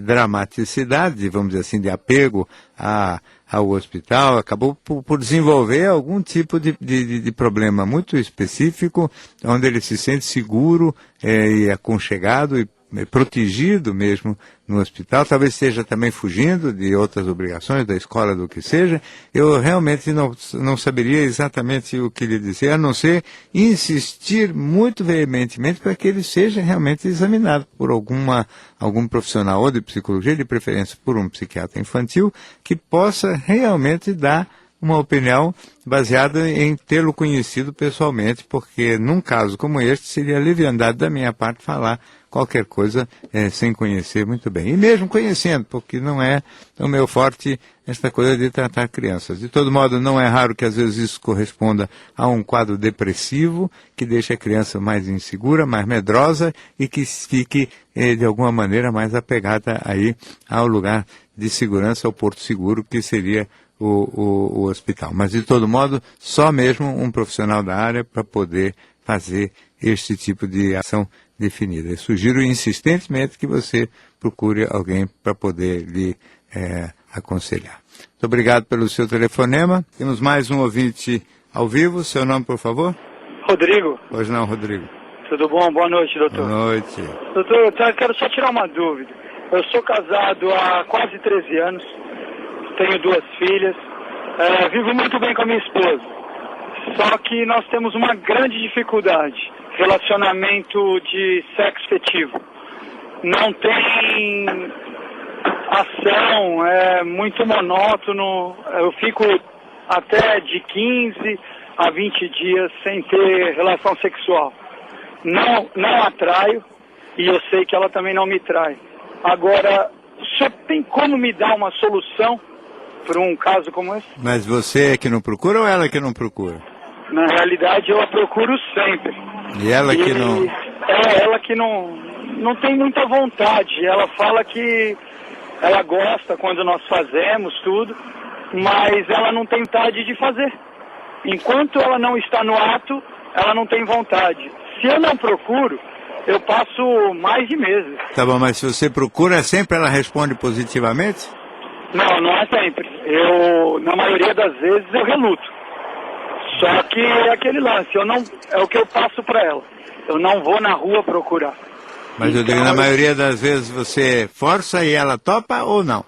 dramaticidade, vamos dizer assim, de apego ao hospital, acabou por desenvolver algum tipo de problema muito específico, onde ele se sente seguro e aconchegado e protegido mesmo no hospital, talvez esteja também fugindo de outras obrigações da escola, do que seja. Eu realmente não saberia exatamente o que lhe dizer, a não ser insistir muito veementemente para que ele seja realmente examinado por algum profissional ou de psicologia, de preferência por um psiquiatra infantil, que possa realmente dar uma opinião baseada em tê-lo conhecido pessoalmente, porque num caso como este seria leviandade da minha parte falar qualquer coisa sem conhecer muito bem. E mesmo conhecendo, porque não é o meu forte esta coisa de tratar crianças. De todo modo, não é raro que às vezes isso corresponda a um quadro depressivo, que deixa a criança mais insegura, mais medrosa e que fique, de alguma maneira, mais apegada aí ao lugar de segurança, ao porto seguro, que seria o hospital. Mas, de todo modo, só mesmo um profissional da área para poder fazer este tipo de ação definida. Eu sugiro insistentemente que você procure alguém para poder lhe aconselhar. Muito obrigado pelo seu telefonema. Temos mais um ouvinte ao vivo. Seu nome, por favor? Rodrigo. Pois não, Rodrigo. Tudo bom? Boa noite, doutor. Boa noite. Doutor, eu quero só tirar uma dúvida. Eu sou casado há quase 13 anos, tenho 2 filhas, vivo muito bem com a minha esposa. Só que nós temos uma grande dificuldade, relacionamento de sexo afetivo. Não tem ação, é muito monótono, eu fico até de 15 a 20 dias sem ter relação sexual. Não atraio e eu sei que ela também não me trai. Agora, o senhor tem como me dar uma solução para um caso como esse? Mas você é que não procura ou ela é que não procura? Na realidade, eu a procuro sempre. E ela que não... Ela que não tem muita vontade. Ela fala que ela gosta quando nós fazemos tudo, mas ela não tem vontade de fazer. Enquanto ela não está no ato, ela não tem vontade. Se eu não procuro, eu passo mais de meses. Tá bom, mas se você procura, sempre ela responde positivamente? Não é sempre. Na maioria das vezes, eu reluto. Só que é aquele lance, é o que eu passo para ela. Eu não vou na rua procurar. Mas eu digo, na maioria das vezes você força e ela topa ou não?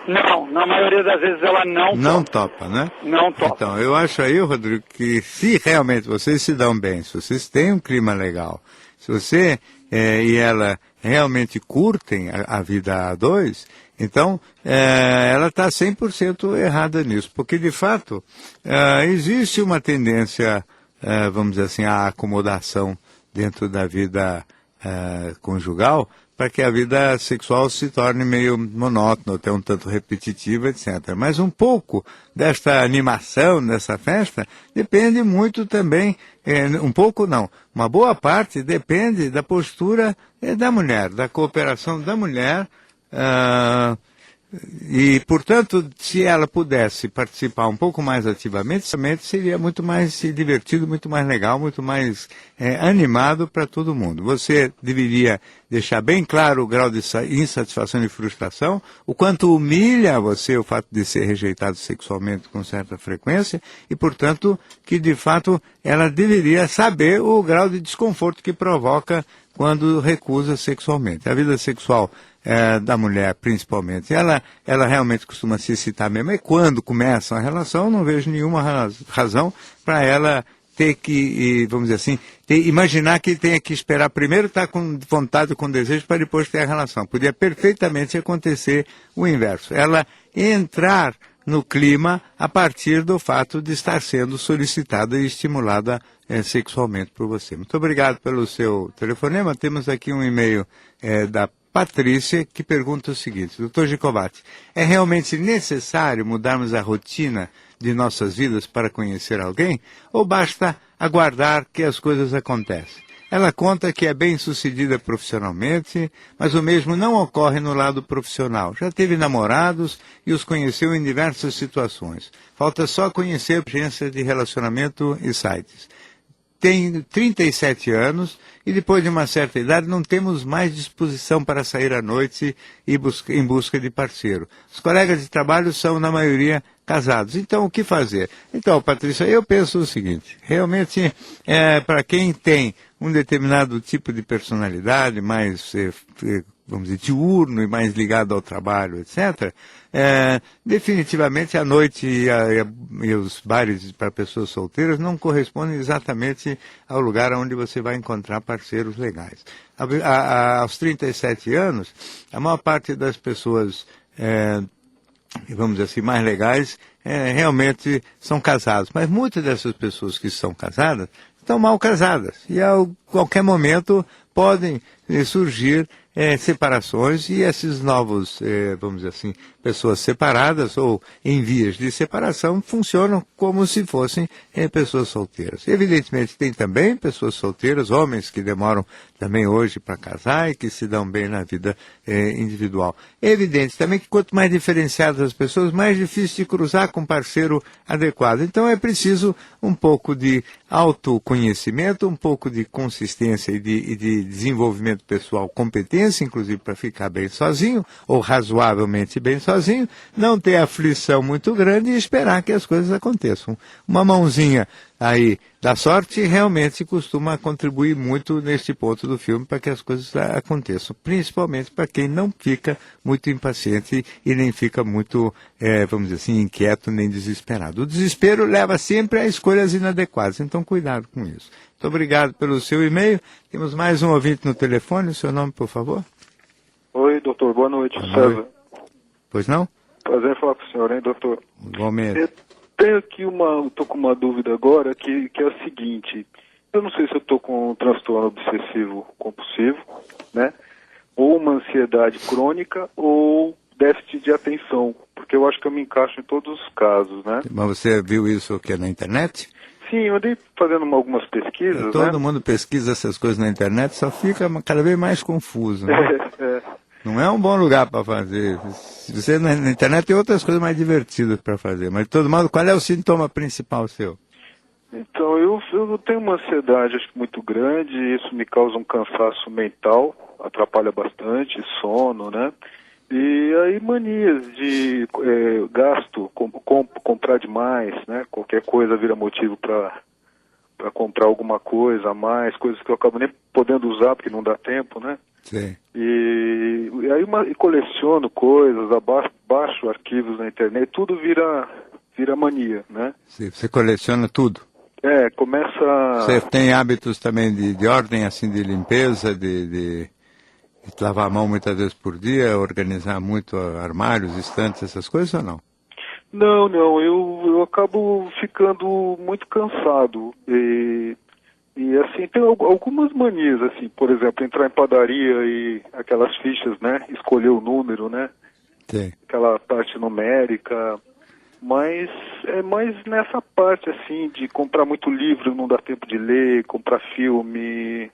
Não, na maioria das vezes ela não topa, né? Não topa. Então, eu acho aí, Rodrigo, que se realmente vocês se dão bem, se vocês têm um clima legal, se você e ela realmente curtem a vida a dois, então ela está 100% errada nisso, porque de fato existe uma tendência vamos dizer assim, a acomodação dentro da vida conjugal, para que a vida sexual se torne meio monótona, até um tanto repetitiva, etc. Mas um pouco desta animação, dessa festa, depende muito também, um pouco não, uma boa parte depende da postura da mulher, da cooperação da mulher, e, portanto, se ela pudesse participar um pouco mais ativamente, seria muito mais divertido, muito mais legal, muito mais animado para todo mundo. Você deveria deixar bem claro o grau de insatisfação e frustração, o quanto humilha você o fato de ser rejeitado sexualmente com certa frequência e, portanto, que de fato ela deveria saber o grau de desconforto que provoca quando recusa sexualmente. A vida sexual da mulher, principalmente, ela realmente costuma se excitar mesmo. E quando começa a relação, não vejo nenhuma razão para ela ter que, vamos dizer assim, imaginar que tenha que esperar primeiro estar com vontade, com desejo, para depois ter a relação. Podia perfeitamente acontecer o inverso. Ela entrar no clima a partir do fato de estar sendo solicitada e estimulada sexualmente por você. Muito obrigado pelo seu telefonema. Temos aqui um e-mail da Patrícia, que pergunta o seguinte: Dr. Gicovati, é realmente necessário mudarmos a rotina de nossas vidas para conhecer alguém? Ou basta aguardar que as coisas acontecem? Ela conta que é bem-sucedida profissionalmente, mas o mesmo não ocorre no lado profissional. Já teve namorados e os conheceu em diversas situações. Falta só conhecer agências de relacionamento e sites. Tem 37 anos e depois de uma certa idade não temos mais disposição para sair à noite e em busca de parceiro. Os colegas de trabalho são, na maioria, casados. Então, o que fazer? Então, Patrícia, eu penso o seguinte: realmente, para quem tem um determinado tipo de personalidade, mais, vamos dizer, diurno e mais ligado ao trabalho, etc., definitivamente a noite e os bares para pessoas solteiras não correspondem exatamente ao lugar onde você vai encontrar parceiros legais. Aos 37 anos, a maior parte das pessoas, vamos dizer assim, mais legais, realmente são casados. Mas muitas dessas pessoas que são casadas estão mal casadas. E a qualquer momento podem surgir separações, e esses novos, vamos dizer assim, pessoas separadas ou em vias de separação funcionam como se fossem pessoas solteiras. Evidentemente tem também pessoas solteiras, homens que demoram também hoje para casar e que se dão bem na vida individual. É evidente também que quanto mais diferenciadas as pessoas, mais difícil de cruzar com um parceiro adequado. Então é preciso um pouco de autoconhecimento, um pouco de consistência e de desenvolvimento pessoal, competência, inclusive para ficar bem sozinho, ou razoavelmente bem sozinho, não ter aflição muito grande e esperar que as coisas aconteçam. Uma mãozinha aí da sorte realmente costuma contribuir muito neste ponto do filme para que as coisas aconteçam, principalmente para quem não fica muito impaciente e nem fica muito, vamos dizer assim, inquieto nem desesperado. O desespero leva sempre a escolhas inadequadas, então cuidado com isso. Muito obrigado pelo seu e-mail. Temos mais um ouvinte no telefone. O seu nome, por favor? Oi, doutor. Boa noite, César. Pois não? Prazer em falar com o senhor, hein, doutor? Igualmente. Eu tenho aqui estou com uma dúvida agora, que é a seguinte: eu não sei se eu estou com um transtorno obsessivo compulsivo, né? Ou uma ansiedade crônica, ou déficit de atenção, porque eu acho que eu me encaixo em todos os casos, né? Mas você viu isso o quê, na internet? Sim, eu andei fazendo algumas pesquisas, Todo mundo pesquisa essas coisas na internet, só fica cada vez mais confuso, né? Não é um bom lugar para fazer. Você na internet tem outras coisas mais divertidas para fazer, mas de todo modo, qual é o sintoma principal seu? Então, eu tenho uma ansiedade, acho que muito grande, isso me causa um cansaço mental, atrapalha bastante, sono, né? E aí manias de gasto, comprar demais, né? Qualquer coisa vira motivo para comprar alguma coisa a mais, coisas que eu acabo nem podendo usar porque não dá tempo, né? Sim. E aí coleciono coisas, baixo arquivos na internet, tudo vira mania, né? Sim, você coleciona tudo? Começa... Você tem hábitos também de ordem, assim, de limpeza, de lavar a mão muitas vezes por dia, organizar muito armários, estantes, essas coisas ou não? Não, eu acabo ficando muito cansado e assim, tem algumas manias, assim, por exemplo, entrar em padaria e aquelas fichas, né, escolher o número, né, Sim. aquela parte numérica, mas é mais nessa parte, assim, de comprar muito livro, não dá tempo de ler, comprar filme,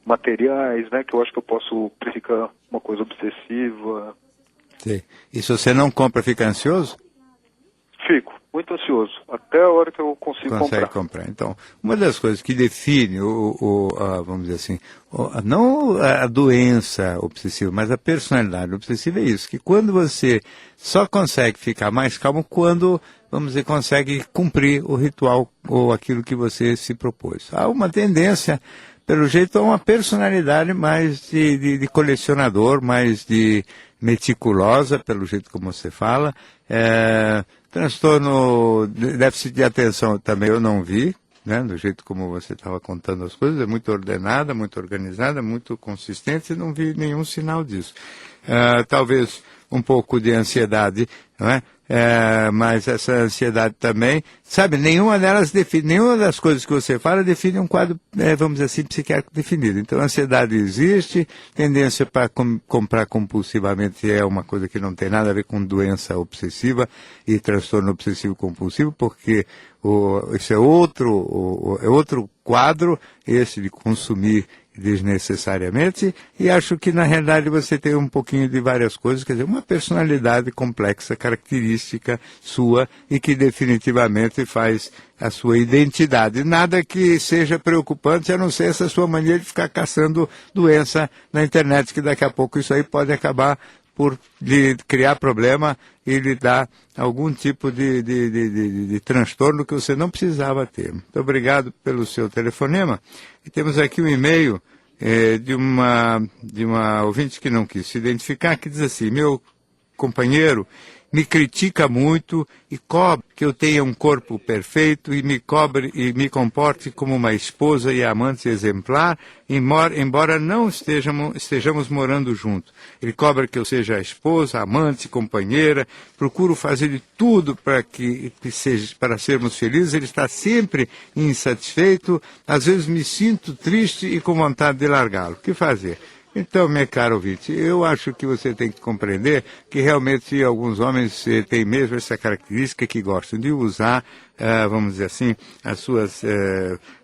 materiais, né, que eu acho que eu posso ficar uma coisa obsessiva. Sim. E se você não compra, fica ansioso? Fico muito ansioso, até a hora que eu consigo comprar. Então, uma das coisas que define vamos dizer assim, não a doença obsessiva, mas a personalidade obsessiva é isso, que quando você só consegue ficar mais calmo quando, vamos dizer, consegue cumprir o ritual ou aquilo que você se propôs. Há uma tendência, pelo jeito, a uma personalidade mais de colecionador, mais de meticulosa, pelo jeito como você fala. Transtorno, déficit de atenção também eu não vi, né, do jeito como você estava contando as coisas, é muito ordenada, muito organizada, muito consistente, e não vi nenhum sinal disso. Talvez um pouco de ansiedade, não é? Mas essa ansiedade também, sabe, nenhuma das coisas que você fala define um quadro, vamos dizer assim, psiquiátrico definido. Então a ansiedade existe, tendência para comprar compulsivamente é uma coisa que não tem nada a ver com doença obsessiva e transtorno obsessivo compulsivo, porque esse é outro quadro, esse de consumir desnecessariamente, e acho que na realidade você tem um pouquinho de várias coisas, quer dizer, uma personalidade complexa, característica sua e que definitivamente faz a sua identidade. Nada que seja preocupante, a não ser essa sua mania de ficar caçando doença na internet, que daqui a pouco isso aí pode acabar por lhe criar problema e lhe dar algum tipo de transtorno que você não precisava ter. Muito obrigado pelo seu telefonema. E temos aqui um e-mail de uma ouvinte que não quis se identificar, que diz assim: meu companheiro me critica muito e cobra que eu tenha um corpo perfeito e me cobre e me comporte como uma esposa e amante exemplar, embora não estejamos morando juntos. Ele cobra que eu seja esposa, amante, companheira, procuro fazer de tudo para sermos felizes. Ele está sempre insatisfeito, às vezes me sinto triste e com vontade de largá-lo. O que fazer? Então, minha cara ouvinte, eu acho que você tem que compreender que realmente alguns homens têm mesmo essa característica, que gostam de usar, vamos dizer assim, as suas,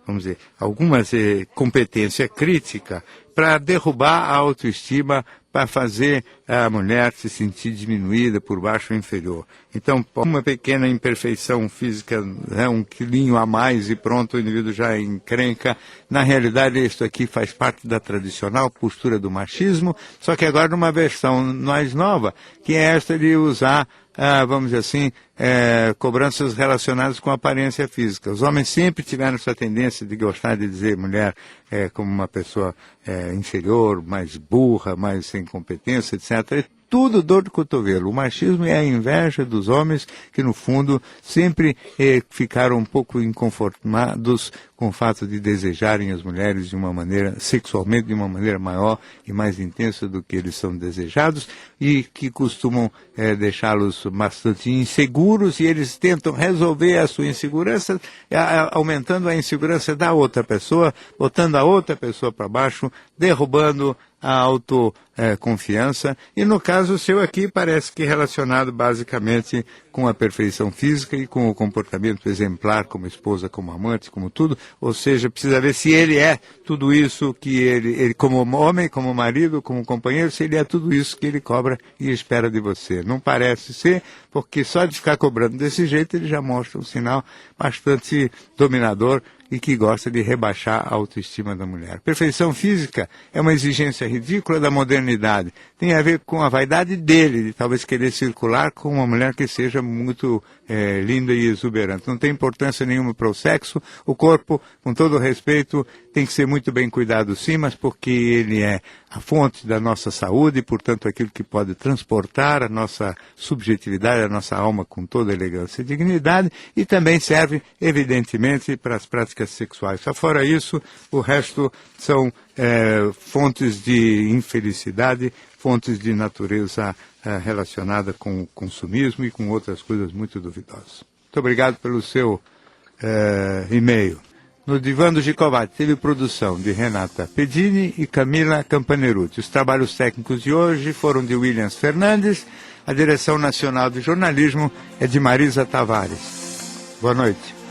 vamos dizer, algumas competências críticas para derrubar a autoestima, para fazer a mulher se sentir diminuída por baixo ou inferior. Então, uma pequena imperfeição física, né, um quilinho a mais e pronto, o indivíduo já encrenca. Na realidade, isso aqui faz parte da tradicional postura do machismo, só que agora numa versão mais nova, que é esta de usar, vamos dizer assim, cobranças relacionadas com a aparência física. Os homens sempre tiveram essa tendência de gostar de dizer mulher como uma pessoa inferior, mais burra, mais sem competência, etc. É tudo dor de cotovelo. O machismo é a inveja dos homens que, no fundo, sempre ficaram um pouco inconformados com o fato de desejarem as mulheres de uma maneira, sexualmente, de uma maneira maior e mais intensa do que eles são desejados, e que costumam deixá-los bastante inseguros, e eles tentam resolver a sua insegurança, aumentando a insegurança da outra pessoa, botando a outra pessoa para baixo, derrubando a autoconfiança, e no caso seu aqui parece que relacionado basicamente com a perfeição física e com o comportamento exemplar como esposa, como amante, como tudo, ou seja, precisa ver se ele é tudo isso que ele como homem, como marido, como companheiro, se ele é tudo isso que ele cobra e espera de você. Não parece ser, porque só de ficar cobrando desse jeito ele já mostra um sinal bastante dominador e que gosta de rebaixar a autoestima da mulher. Perfeição física é uma exigência ridícula da modernidade. Tem a ver com a vaidade dele, de talvez querer circular com uma mulher que seja muito linda e exuberante. Não tem importância nenhuma para o sexo. O corpo, com todo respeito, tem que ser muito bem cuidado sim, mas porque ele é a fonte da nossa saúde, e, portanto, aquilo que pode transportar a nossa subjetividade, a nossa alma com toda elegância e dignidade, e também serve, evidentemente, para as práticas práticas sexuais. Só fora isso, o resto são fontes de infelicidade, fontes de natureza relacionada com o consumismo e com outras coisas muito duvidosas. Muito obrigado pelo seu e-mail. No Divã do Gikovati teve produção de Renata Pedini e Camila Campaneruti. Os trabalhos técnicos de hoje foram de Williams Fernandes. A direção nacional de jornalismo é de Marisa Tavares. Boa noite.